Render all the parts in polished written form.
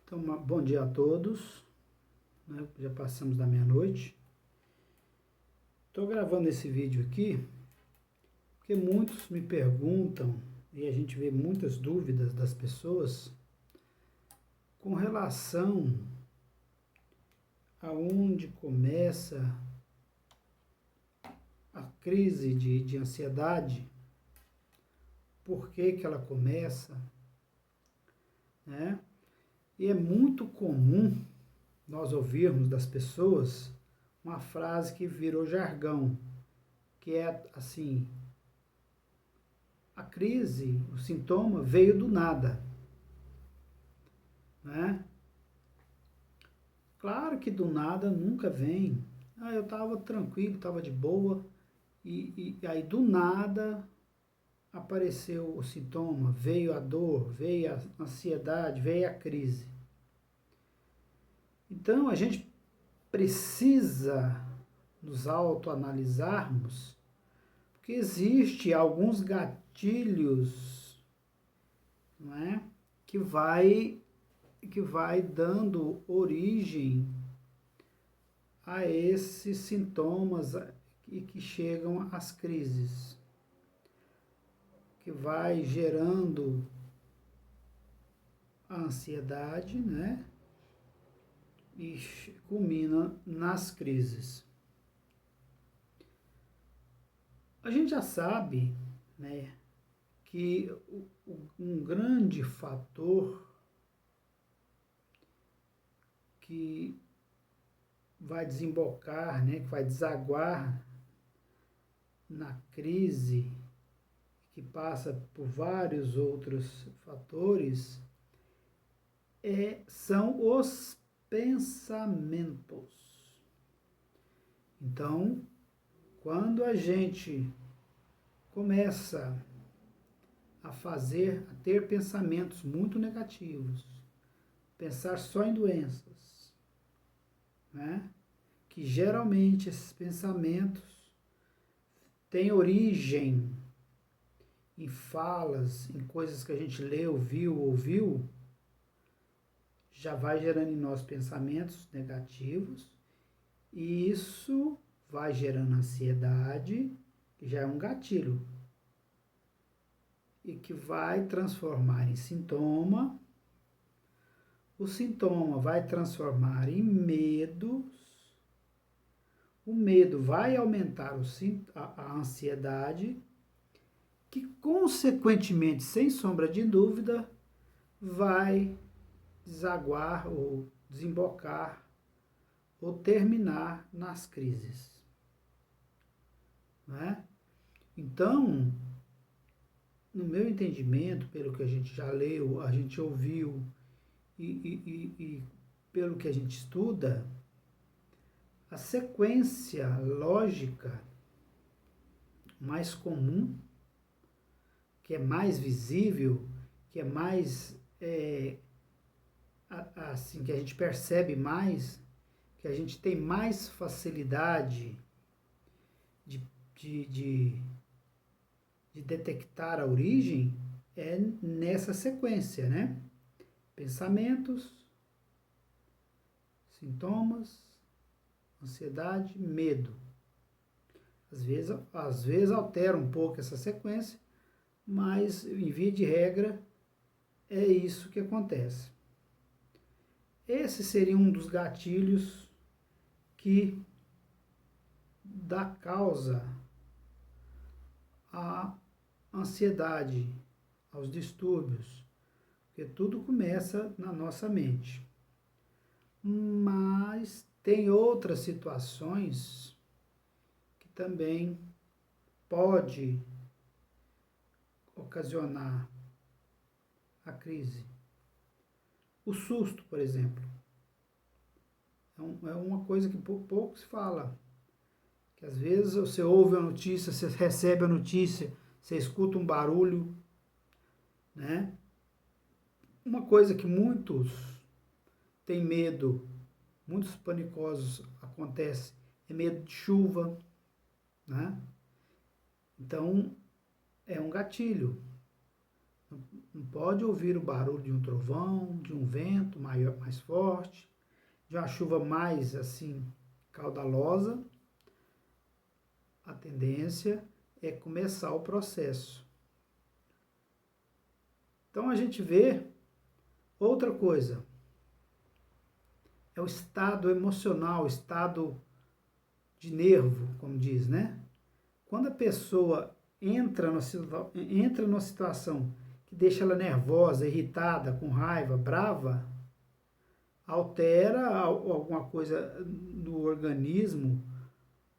Então, bom dia a todos, né? Já passamos da meia-noite. Estou gravando esse vídeo aqui porque muitos me perguntam e a gente vê muitas dúvidas das pessoas com relação a onde começa a crise de ansiedade, por que ela começa, né? E é muito comum nós ouvirmos das pessoas uma frase que virou jargão, que é assim: a crise, o sintoma veio do nada, né? Claro que do nada nunca vem. Eu estava tranquilo, estava de boa, e aí do nada apareceu o sintoma, veio a dor, veio a ansiedade, veio a crise. Então a gente precisa nos autoanalisarmos, porque existe alguns gatilhos, não é? que vai dando origem a esses sintomas que chegam às crises, que vai gerando a ansiedade, né? E culmina nas crises. A gente já sabe, né, que um grande fator que vai desembocar, né, que vai desaguar na crise, que passa por vários outros fatores, são os pensamentos. Então, quando a gente começa a ter pensamentos muito negativos, pensar só em doenças, né? Que geralmente esses pensamentos têm origem em falas, em coisas que a gente leu, viu, ouviu, já vai gerando em nós pensamentos negativos, e isso vai gerando ansiedade, que já é um gatilho, e que vai transformar em sintoma. O sintoma vai transformar em medos, o medo vai aumentar a ansiedade, que consequentemente, sem sombra de dúvida, vai desaguar ou desembocar ou terminar nas crises, né? Então, no meu entendimento, pelo que a gente já leu, a gente ouviu e pelo que a gente estuda, a sequência lógica mais comum, que é mais visível, que é mais assim, que a gente percebe mais, que a gente tem mais facilidade de, de, de, de detectar a origem, é nessa sequência, né? Pensamentos, sintomas, ansiedade, medo. Às vezes altera um pouco essa sequência, mas em via de regra é isso que acontece. Esse seria um dos gatilhos que dá causa à ansiedade, aos distúrbios, porque tudo começa na nossa mente. Mas tem outras situações que também pode ocasionar a crise. O susto, por exemplo, é uma coisa que pouco se fala. Que às vezes você ouve a notícia, você recebe a notícia, você escuta um barulho, né? Uma coisa que muitos têm medo, muitos panicosos acontece, é medo de chuva, né? Então, é um gatilho. Não pode ouvir o barulho de um trovão, de um vento maior, mais forte, de uma chuva mais assim caudalosa. A tendência é começar o processo. Então a gente vê outra coisa. É o estado emocional, o estado de nervo, como diz, né? Quando a pessoa entra numa situação que deixa ela nervosa, irritada, com raiva, brava, altera alguma coisa no organismo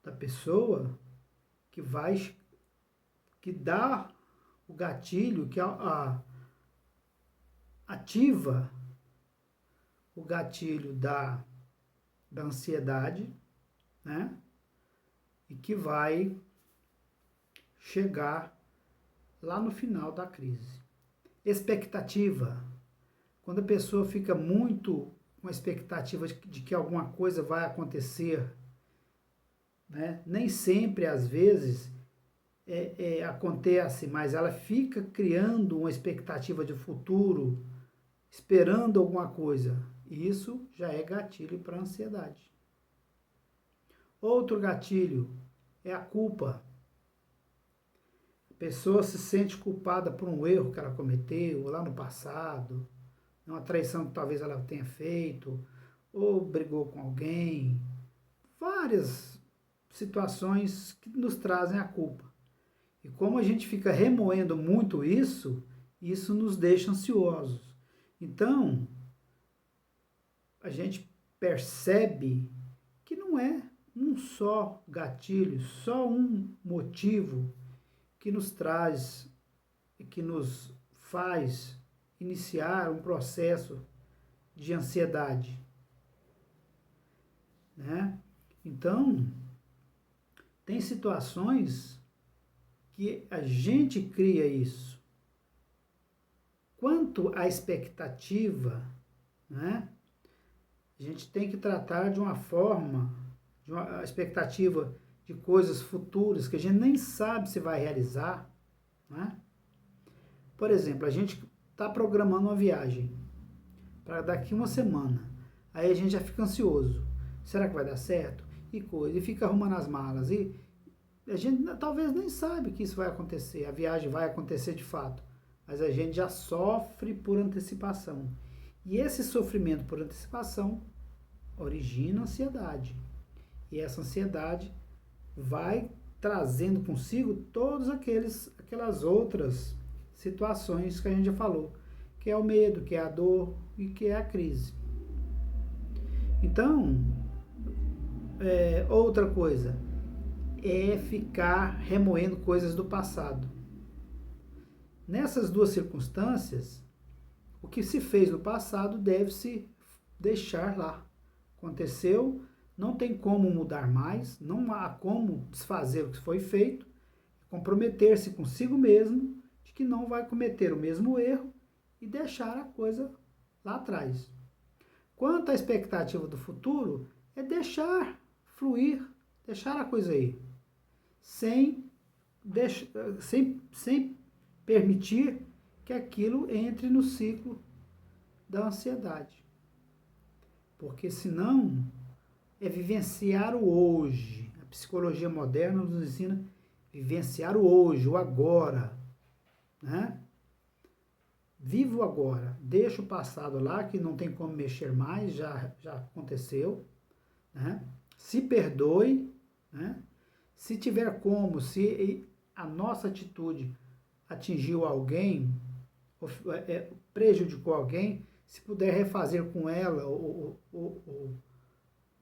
da pessoa que dá o gatilho, que ativa o gatilho da ansiedade, né? E que vai chegar lá no final da crise. Expectativa. Quando a pessoa fica muito com a expectativa de que alguma coisa vai acontecer, né? Nem sempre, às vezes, acontece, mas ela fica criando uma expectativa de futuro, esperando alguma coisa. Isso já é gatilho para a ansiedade. Outro gatilho é a culpa. A pessoa se sente culpada por um erro que ela cometeu lá no passado, uma traição que talvez ela tenha feito, ou brigou com alguém. Várias situações que nos trazem a culpa. E como a gente fica remoendo muito isso nos deixa ansiosos. Então, a gente percebe que não é um só gatilho, só um motivo que nos traz e que nos faz iniciar um processo de ansiedade, né? Então, tem situações que a gente cria isso. Quanto à expectativa, né? A gente tem que tratar de uma forma, de uma expectativa de coisas futuras que a gente nem sabe se vai realizar, né? Por exemplo, a gente está programando uma viagem para daqui uma semana. Aí a gente já fica ansioso. Será que vai dar certo? E coisa. E fica arrumando as malas. E a gente talvez nem sabe que isso vai acontecer. A viagem vai acontecer de fato. Mas a gente já sofre por antecipação. E esse sofrimento por antecipação origina ansiedade. E essa ansiedade vai trazendo consigo todas aquelas outras situações que a gente já falou, que é o medo, que é a dor e que é a crise. Então, outra coisa é ficar remoendo coisas do passado. Nessas duas circunstâncias, o que se fez no passado deve-se deixar lá. Aconteceu, não tem como mudar mais, não há como desfazer o que foi feito, comprometer-se consigo mesmo de que não vai cometer o mesmo erro e deixar a coisa lá atrás. Quanto à expectativa do futuro, é deixar fluir, deixar a coisa aí, sem permitir que aquilo entre no ciclo da ansiedade. Porque senão é vivenciar o hoje. A psicologia moderna nos ensina a vivenciar o hoje, o agora, né? Viva o agora, deixa o passado lá, que não tem como mexer mais, já aconteceu, né? Se perdoe, né? Se tiver como, se a nossa atitude atingiu alguém, prejudicou alguém, se puder refazer com ela ou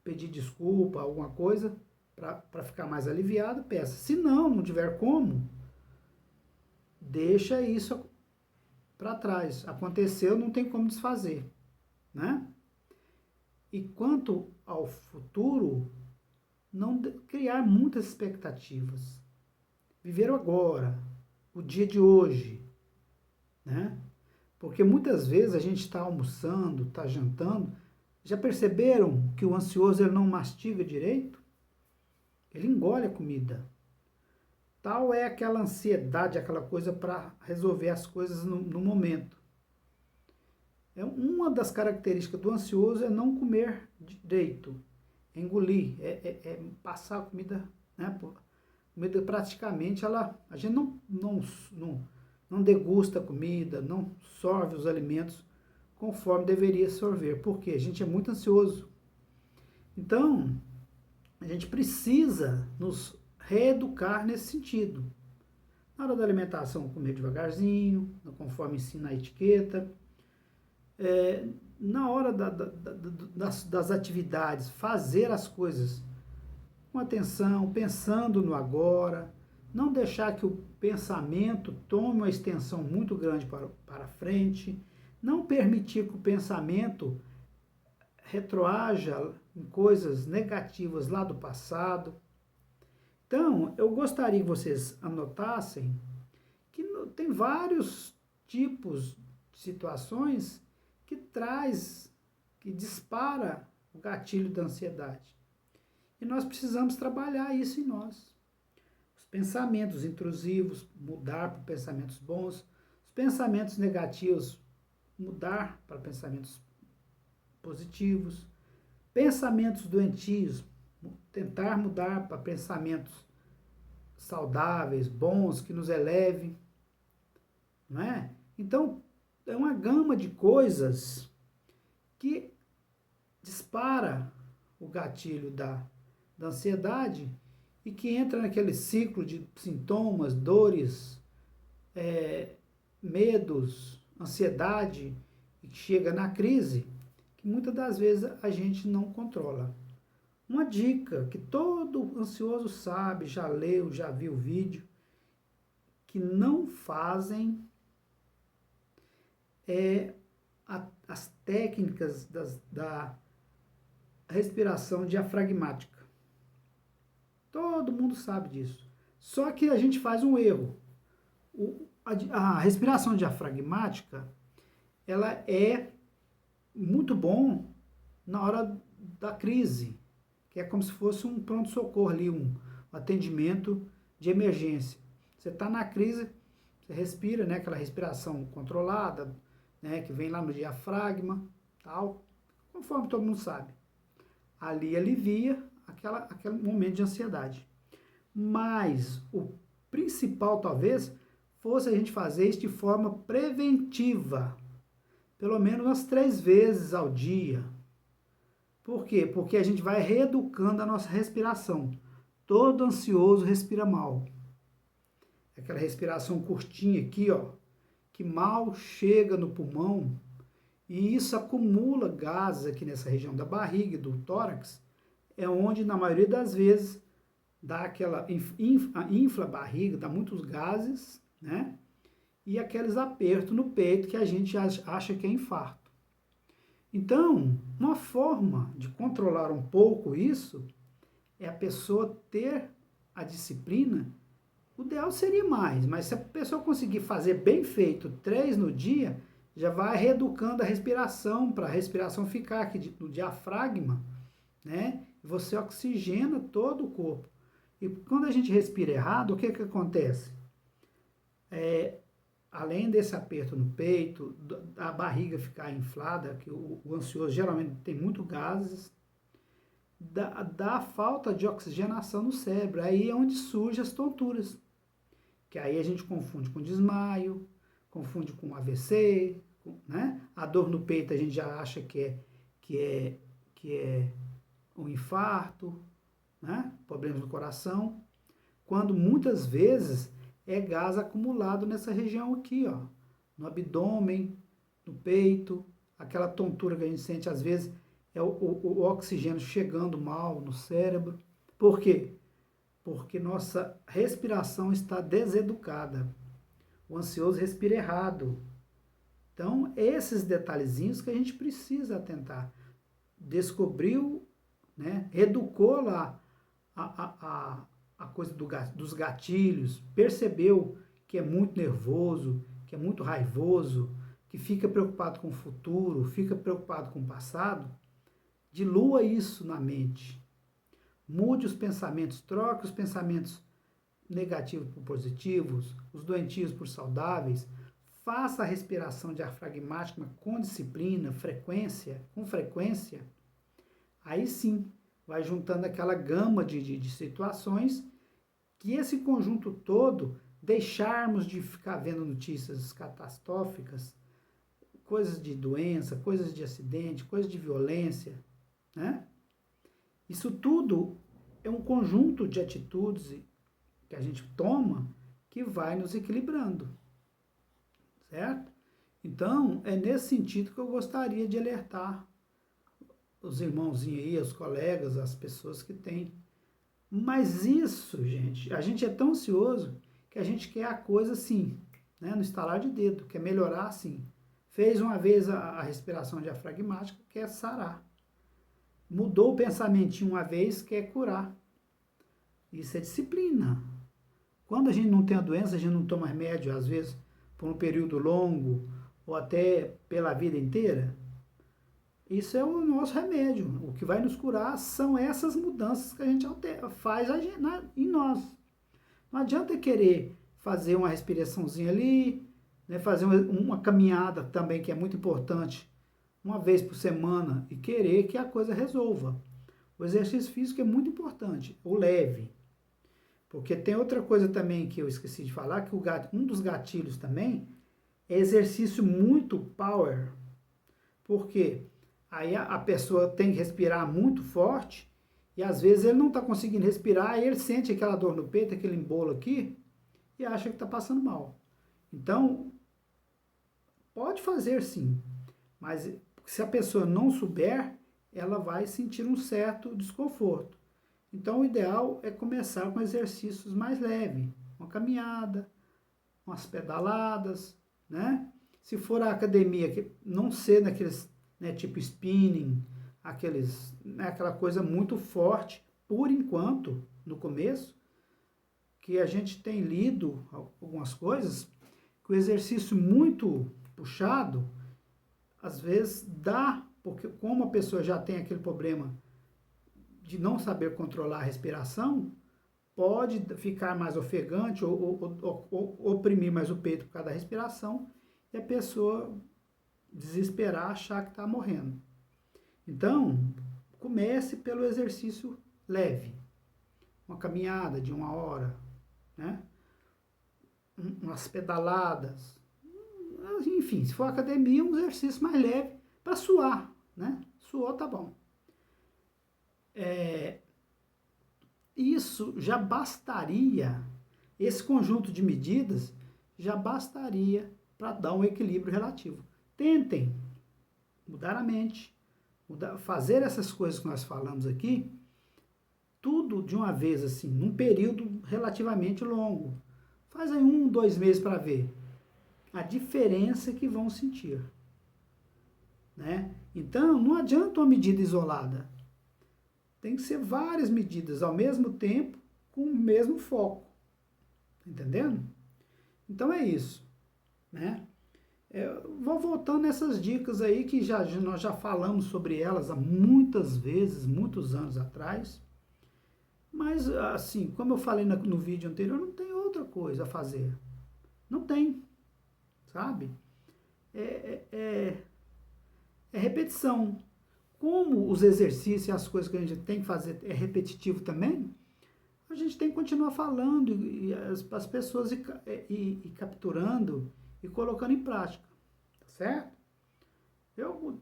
pedir desculpa, alguma coisa, para ficar mais aliviado, peça. Se não tiver como, deixa isso para trás. Aconteceu, não tem como desfazer, né? E quanto ao futuro, não criar muitas expectativas. Viver o agora, o dia de hoje, né? Porque muitas vezes a gente está almoçando, está jantando. Já perceberam que o ansioso ele não mastiga direito? Ele engole a comida. tal é aquela ansiedade, aquela coisa para resolver as coisas no momento. Uma das características do ansioso é não comer direito, engolir, passar a comida, né? Comida praticamente, a gente não degusta a comida, não sorve os alimentos conforme deveria sorver, porque a gente é muito ansioso. Então, a gente precisa nos reeducar nesse sentido. Na hora da alimentação, comer devagarzinho, conforme ensina a etiqueta. Na hora das atividades, fazer as coisas com atenção, pensando no agora, não deixar que o pensamento tome uma extensão muito grande para frente, não permitir que o pensamento retroaja em coisas negativas lá do passado. Então, eu gostaria que vocês anotassem que tem vários tipos de situações que dispara o gatilho da ansiedade. E nós precisamos trabalhar isso em nós. Os pensamentos intrusivos, mudar para pensamentos bons. Os pensamentos negativos, mudar para pensamentos positivos. Pensamentos doentios, tentar mudar para pensamentos saudáveis, bons, que nos elevem. Não é? Então, é uma gama de coisas que dispara o gatilho da ansiedade e que entra naquele ciclo de sintomas, dores, medos, ansiedade, e que chega na crise, que muitas das vezes a gente não controla. Uma dica que todo ansioso sabe, já leu, já viu o vídeo, que não fazem as técnicas da respiração diafragmática. Todo mundo sabe disso. Só que a gente faz um erro. A respiração diafragmática, ela é muito bom na hora da crise, que é como se fosse um pronto-socorro ali, um atendimento de emergência. Você está na crise, você respira, né, aquela respiração controlada, né, que vem lá no diafragma, tal, conforme todo mundo sabe. Ali alivia aquele momento de ansiedade. Mas o principal, talvez, fosse a gente fazer isso de forma preventiva, pelo menos umas 3 vezes ao dia. Por quê? Porque a gente vai reeducando a nossa respiração. Todo ansioso respira mal. Aquela respiração curtinha aqui, ó, que mal chega no pulmão, e isso acumula gases aqui nessa região da barriga, do tórax, é onde, na maioria das vezes, dá aquela infla a barriga, dá muitos gases, né? E aqueles apertos no peito que a gente acha que é infarto. Então, uma forma de controlar um pouco isso é a pessoa ter a disciplina. O ideal seria mais, mas se a pessoa conseguir fazer bem feito 3 no dia, já vai reeducando a respiração, para a respiração ficar aqui no diafragma, né? E você oxigena todo o corpo. E quando a gente respira errado, o que acontece? Além desse aperto no peito, a barriga ficar inflada, que o ansioso geralmente tem muito gases, dá falta de oxigenação no cérebro. Aí é onde surgem as tonturas, que aí a gente confunde com desmaio, confunde com AVC, né? A dor no peito a gente já acha que é um infarto, né? Problemas no coração, quando muitas vezes é gás acumulado nessa região aqui, ó, no abdômen, no peito, aquela tontura que a gente sente às vezes é o oxigênio chegando mal no cérebro. Por quê? Porque nossa respiração está deseducada. O ansioso respira errado. Então, esses detalhezinhos que a gente precisa atentar. Descobriu, né, educou lá a coisa dos gatilhos, percebeu que é muito nervoso, que é muito raivoso, que fica preocupado com o futuro, fica preocupado com o passado, dilua isso na mente. Mude os pensamentos, troque os pensamentos negativos por positivos, os doentios por saudáveis, faça a respiração diafragmática com disciplina, com frequência, aí sim, vai juntando aquela gama de situações que esse conjunto todo, deixarmos de ficar vendo notícias catastróficas, coisas de doença, coisas de acidente, coisas de violência, né? Isso tudo é um conjunto de atitudes que a gente toma que vai nos equilibrando, certo? Então, é nesse sentido que eu gostaria de alertar os irmãozinhos aí, os colegas, as pessoas que têm. Mas isso, gente, a gente é tão ansioso que a gente quer a coisa assim, né, no estalar de dedo, quer melhorar assim. Fez uma vez a respiração diafragmática, quer sarar. Mudou o pensamentinho uma vez, quer curar. Isso é disciplina. Quando a gente não tem a doença, a gente não toma remédio, às vezes, por um período longo, ou até pela vida inteira. Isso é o nosso remédio. O que vai nos curar são essas mudanças que a gente faz em nós. Não adianta querer fazer uma respiraçãozinha ali, né, fazer uma caminhada também, que é muito importante, uma vez por semana, e querer que a coisa resolva. O exercício físico é muito importante, o leve. Porque tem outra coisa também que eu esqueci de falar, que um dos gatilhos também é exercício muito power. Por quê? Aí a pessoa tem que respirar muito forte e às vezes ele não está conseguindo respirar e ele sente aquela dor no peito, aquele embolo aqui e acha que está passando mal. Então, pode fazer sim, mas se a pessoa não souber, ela vai sentir um certo desconforto. Então, o ideal é começar com exercícios mais leves, uma caminhada, umas pedaladas, né? Se for a academia, que não ser naqueles, né, tipo spinning, aquela coisa muito forte, por enquanto, no começo, que a gente tem lido algumas coisas, que o exercício muito puxado, às vezes dá, porque como a pessoa já tem aquele problema de não saber controlar a respiração, pode ficar mais ofegante ou oprimir mais o peito por causa da respiração e a pessoa desesperar, achar que está morrendo. Então, comece pelo exercício leve. Uma caminhada de 1 hora, né? Umas pedaladas. Enfim, se for academia, um exercício mais leve para suar, né? Suou, tá bom. Isso já bastaria, esse conjunto de medidas já bastaria para dar um equilíbrio relativo. Tentem mudar a mente, fazer essas coisas que nós falamos aqui, tudo de uma vez, assim, num período relativamente longo. Faz aí 1, 2 meses para ver a diferença que vão sentir, né? Então, não adianta uma medida isolada. Tem que ser várias medidas ao mesmo tempo, com o mesmo foco. Entendendo? Então é isso, né? Vou voltando nessas dicas aí que nós já falamos sobre elas há muitas vezes, muitos anos atrás. Mas, assim, como eu falei no vídeo anterior, não tem outra coisa a fazer. Não tem, sabe? É repetição. Como os exercícios e as coisas que a gente tem que fazer é repetitivo também, a gente tem que continuar falando e as pessoas ir capturando e colocando em prática, tá certo?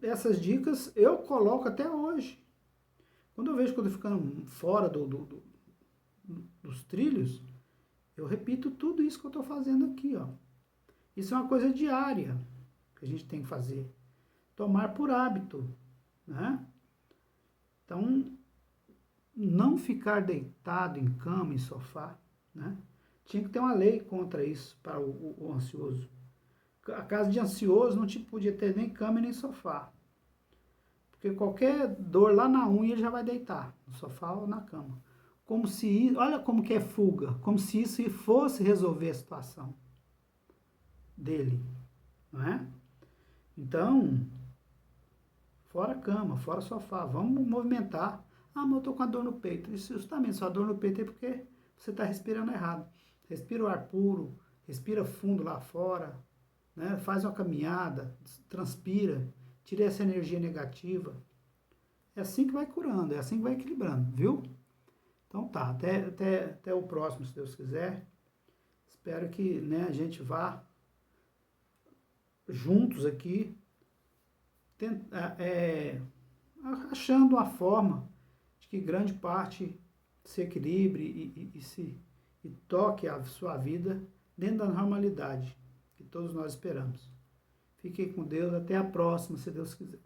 Essas dicas eu coloco até hoje. Quando eu vejo que eu estou ficando fora dos trilhos, eu repito tudo isso que eu estou fazendo aqui, ó. Isso é uma coisa diária que a gente tem que fazer. Tomar por hábito, né? Então, não ficar deitado em cama, em sofá, né? Tinha que ter uma lei contra isso para o ansioso. A casa de ansioso não podia ter nem cama nem sofá. Porque qualquer dor lá na unha ele já vai deitar, no sofá ou na cama. Olha como que é fuga, como se isso fosse resolver a situação dele, não é? Então, fora cama, fora sofá, vamos movimentar. Ah, mas eu tô com a dor no peito. Isso justamente, sua dor no peito é porque você está respirando errado. Respira o ar puro, respira fundo lá fora, né? Faz uma caminhada, transpira, tira essa energia negativa. É assim que vai curando, é assim que vai equilibrando, viu? Então tá, até o próximo, se Deus quiser. Espero que, né, a gente vá juntos aqui, achando uma forma de que grande parte se equilibre e toque a sua vida dentro da normalidade que todos nós esperamos. Fiquem com Deus, até a próxima, se Deus quiser.